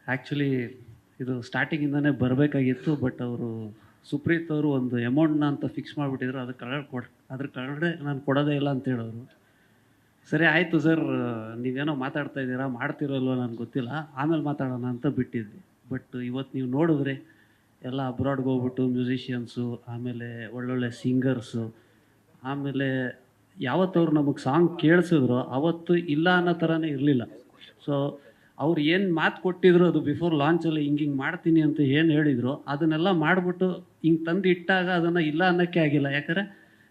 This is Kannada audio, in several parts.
ಆ್ಯಕ್ಚುಲಿ ಇದು ಸ್ಟಾರ್ಟಿಂಗಿಂದನೇ ಬರಬೇಕಾಗಿತ್ತು. ಬಟ್ ಅವರು ಸುಪ್ರೀತ್ ಅವರು ಒಂದು ಅಮೌಂಟ್ನ ಅಂತ ಫಿಕ್ಸ್ ಮಾಡಿಬಿಟ್ಟಿದ್ರು. ಅದ್ರ ಕೆಳಗಡೆ ನಾನು ಕೊಡೋದೇ ಇಲ್ಲ ಅಂತ ಹೇಳೋರು. ಸರಿ ಆಯಿತು ಸರ್, ನೀವೇನೋ ಮಾತಾಡ್ತಾ ಇದ್ದೀರಾ, ಮಾಡ್ತಿರೋ ಇಲ್ವೋ ನನಗೆ ಗೊತ್ತಿಲ್ಲ, ಆಮೇಲೆ ಮಾತಾಡೋಣ ಅಂತ ಬಿಟ್ಟಿದ್ವಿ. ಬಟ್ ಇವತ್ತು ನೀವು ನೋಡಿದ್ರೆ ಎಲ್ಲ ಅಬ್ರಾಡ್ಗೆ ಹೋಗ್ಬಿಟ್ಟು ಮ್ಯೂಸಿಷಿಯನ್ಸು, ಆಮೇಲೆ ಒಳ್ಳೊಳ್ಳೆ ಸಿಂಗರ್ಸು, ಆಮೇಲೆ ಯಾವತ್ತವ್ರು ನಮಗೆ ಸಾಂಗ್ ಕೇಳಿಸಿದ್ರು ಅವತ್ತು ಇಲ್ಲ ಅನ್ನೋ ಥರನೇ ಇರಲಿಲ್ಲ. ಸೊ ಅವ್ರು ಏನು ಮಾತು ಕೊಟ್ಟಿದ್ರು, ಅದು ಬಿಫೋರ್ ಲಾಂಚಲ್ಲಿ ಹಿಂಗೆ ಮಾಡ್ತೀನಿ ಅಂತ ಏನು ಹೇಳಿದ್ರು ಅದನ್ನೆಲ್ಲ ಮಾಡಿಬಿಟ್ಟು ಹಿಂಗೆ ತಂದು ಇಟ್ಟಾಗ ಅದನ್ನು ಇಲ್ಲ ಅನ್ನೋಕ್ಕೆ ಆಗಿಲ್ಲ. ಯಾಕಂದರೆ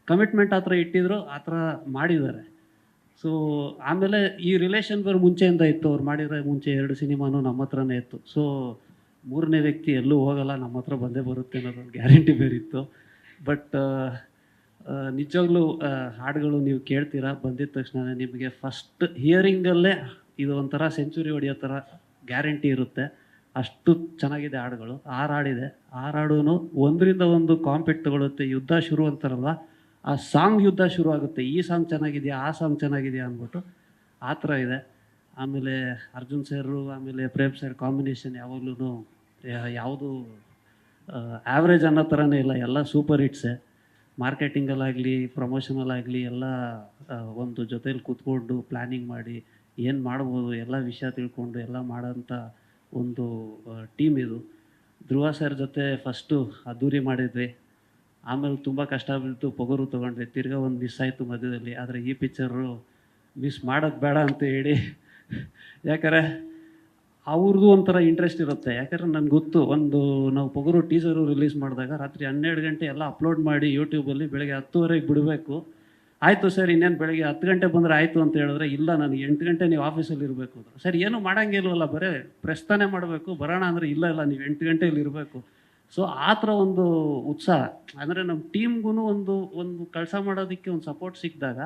ಕಮಿಟ್ಮೆಂಟ್ ಆ ಥರ ಇಟ್ಟಿದ್ರು, ಆ ಥರ ಮಾಡಿದ್ದಾರೆ. ಸೊ ಆಮೇಲೆ ಈ ರಿಲೇಷನ್ ಬೇರೆ ಮುಂಚೆಯಿಂದ ಇತ್ತು. ಅವ್ರು ಮಾಡಿರೋ ಮುಂಚೆ 2 ಸಿನಿಮಾನು ನಮ್ಮ ಹತ್ರನೇ ಇತ್ತು. ಸೊ ಮೂರನೇ ವ್ಯಕ್ತಿ ಎಲ್ಲೂ ಹೋಗಲ್ಲ, ನಮ್ಮ ಹತ್ರ ಬಂದೇ ಬರುತ್ತೆ ಅನ್ನೋದು ಗ್ಯಾರಂಟಿ ಬೇರೆ ಇತ್ತು. ಬಟ್ ನಿಜವಾಗ್ಲೂ ಹಾಡುಗಳು ನೀವು ಕೇಳ್ತೀರಾ, ಬಂದಿದ್ದ ತಕ್ಷಣ ನಿಮಗೆ ಫಸ್ಟ್ ಹಿಯರಿಂಗಲ್ಲೇ ಇದು ಒಂಥರ ಸೆಂಚುರಿ ಹೊಡೆಯೋ ಥರ ಗ್ಯಾರಂಟಿ ಇರುತ್ತೆ. ಅಷ್ಟು ಚೆನ್ನಾಗಿದೆ ಹಾಡುಗಳು. 6 ಹಾಡಿದೆ. 6 ಹಾಡೂ ಒಂದರಿಂದ ಒಂದು ಕಾಂಪೆಕ್ಟ್ ತಗೊಳುತ್ತೆ. ಯುದ್ಧ ಶುರು ಅಂತಾರಲ್ವ, ಆ ಸಾಂಗ್ ಯುದ್ಧ ಶುರು ಆಗುತ್ತೆ. ಈ ಸಾಂಗ್ ಚೆನ್ನಾಗಿದೆಯಾ, ಆ ಸಾಂಗ್ ಚೆನ್ನಾಗಿದೆಯಾ ಅಂದ್ಬಿಟ್ಟು ಆ ಥರ ಇದೆ. ಆಮೇಲೆ ಅರ್ಜುನ್ ಸರು ಆಮೇಲೆ ಪ್ರೇಮ್ ಸರ್ ಕಾಂಬಿನೇಷನ್ ಯಾವಾಗ್ಲೂ ಯಾವುದು ಆ್ಯಾವ್ರೇಜ್ ಅನ್ನೋ ಥರನೇ ಇಲ್ಲ, ಎಲ್ಲ ಸೂಪರ್ ಹಿಟ್ಸೆ. ಮಾರ್ಕೆಟಿಂಗಲ್ಲಾಗಲಿ ಪ್ರಮೋಷನಲ್ಲಾಗಲಿ ಎಲ್ಲ ಒಂದು ಜೊತೇಲಿ ಕೂತ್ಕೊಂಡು ಪ್ಲ್ಯಾನಿಂಗ್ ಮಾಡಿ ಏನು ಮಾಡ್ಬೋದು ಎಲ್ಲ ವಿಷಯ ತಿಳ್ಕೊಂಡು ಎಲ್ಲ ಮಾಡೋಂಥ ಒಂದು ಟೀಮ್ ಇದು. ಧ್ರುವ ಸರ್ ಜೊತೆ ಫಸ್ಟು ಅದ್ದೂರಿ ಮಾಡಿದ್ವಿ. ಆಮೇಲೆ ತುಂಬ ಕಷ್ಟ ಬಿದ್ದು ಪೊಗರು ತೊಗೊಂಡ್ವಿ. ತಿರ್ಗಾ ಒಂದು ಮಿಸ್ ಆಯಿತು ಮಧ್ಯದಲ್ಲಿ. ಆದರೆ ಈ ಪಿಕ್ಚರು ಮಿಸ್ ಮಾಡೋದು ಬೇಡ ಅಂತ ಹೇಳಿ, ಯಾಕಂದರೆ ಅವ್ರದ್ದು ಒಂಥರ ಇಂಟ್ರೆಸ್ಟ್ ಇರುತ್ತೆ. ಯಾಕಂದರೆ ನನಗೆ ಗೊತ್ತು, ನಾವು ಪೊಗರು ಟೀಸರು ರಿಲೀಸ್ ಮಾಡಿದಾಗ ರಾತ್ರಿ 12 ಗಂಟೆ ಎಲ್ಲ ಅಪ್ಲೋಡ್ ಮಾಡಿ ಯೂಟ್ಯೂಬಲ್ಲಿ ಬೆಳಗ್ಗೆ 10:30ಗೆ ಬಿಡಬೇಕು. ಆಯಿತು ಸರ್, ಇನ್ನೇನು ಬೆಳಗ್ಗೆ 10 ಗಂಟೆ ಬಂದರೆ ಆಯಿತು ಅಂತ ಹೇಳಿದ್ರೆ, ಇಲ್ಲ ನನಗೆ 8 ಗಂಟೆ ನೀವು ಆಫೀಸಲ್ಲಿ ಇರಬೇಕು ಅಂದ್ರೆ, ಸರ್ ಏನೂ ಮಾಡೋಂಗಿಲ್ವಲ್ಲ, ಬರೀ ಪ್ರಸ್ತಾನೆ ಮಾಡಬೇಕು, ಬರೋಣ ಅಂದರೆ ಇಲ್ಲ ನೀವು 8 ಗಂಟೆಯಲ್ಲಿ ಇರಬೇಕು. ಸೊ ಆ ಥರ ಒಂದು ಉತ್ಸಾಹ, ಅಂದರೆ ನಮ್ಮ ಟೀಮ್ಗೂ ಒಂದು ಕೆಲಸ ಮಾಡೋದಕ್ಕೆ ಒಂದು ಸಪೋರ್ಟ್ ಸಿಕ್ಕಿದಾಗ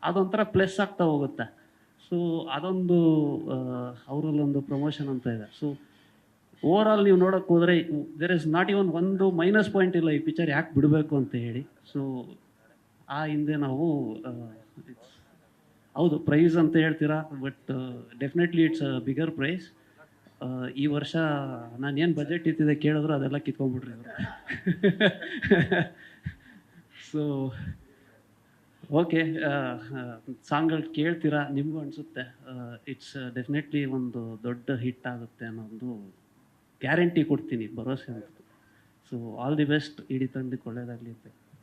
ಅದೊಂಥರ ಪ್ಲಸ್ ಆಗ್ತಾ ಹೋಗುತ್ತೆ. ಸೊ ಅದೊಂದು ಅವರಲ್ಲೊಂದು ಪ್ರಮೋಷನ್ ಅಂತ ಇದೆ. ಸೊ ಓವರ್ ಆಲ್ ನೀವು ನೋಡೋಕ್ಕೆ ಹೋದರೆ ದೇರ್ ಇಸ್ ನಾಟ್ ಇವನ್ ಒಂದು ಮೈನಸ್ ಪಾಯಿಂಟ್ ಇಲ್ಲ ಈ ಪಿಕ್ಚರ್ ಯಾಕೆ ಬಿಡಬೇಕು ಅಂತ ಹೇಳಿ. ಸೊ ಆ ಹಿಂದೆ ನಾವು ಹೌದು ಪ್ರೈಸ್ ಅಂತ ಹೇಳ್ತೀರಾ, but definitely it's a bigger prize. ಈ ವರ್ಷ ನಾನು ಏನು ಬಜೆಟ್ ಇತ್ತಿದೆ ಕೇಳಿದ್ರು ಅದೆಲ್ಲ ಕಿತ್ಕೊಂಡ್ಬಿಟ್ರಿ ಅವರು. ಸೊ ಓಕೆ, ಸಾಂಗ್ಗಳು ಕೇಳ್ತೀರಾ, ನಿಮಗೂ ಅನಿಸುತ್ತೆ ಇಟ್ಸ್ ಡೆಫಿನೆಟ್ಲಿ ಒಂದು ದೊಡ್ಡ ಹಿಟ್ ಆಗುತ್ತೆ ಅನ್ನೋ ಗ್ಯಾರಂಟಿ ಕೊಡ್ತೀನಿ, ಭರವಸೆ ಅಂತ. ಸೊ ಆಲ್ ದಿ ಬೆಸ್ಟ್, ಇಡೀ ತಂಡಕ್ಕೆ ಒಳ್ಳೆಯದಾಗಲಿ ಅಂತ.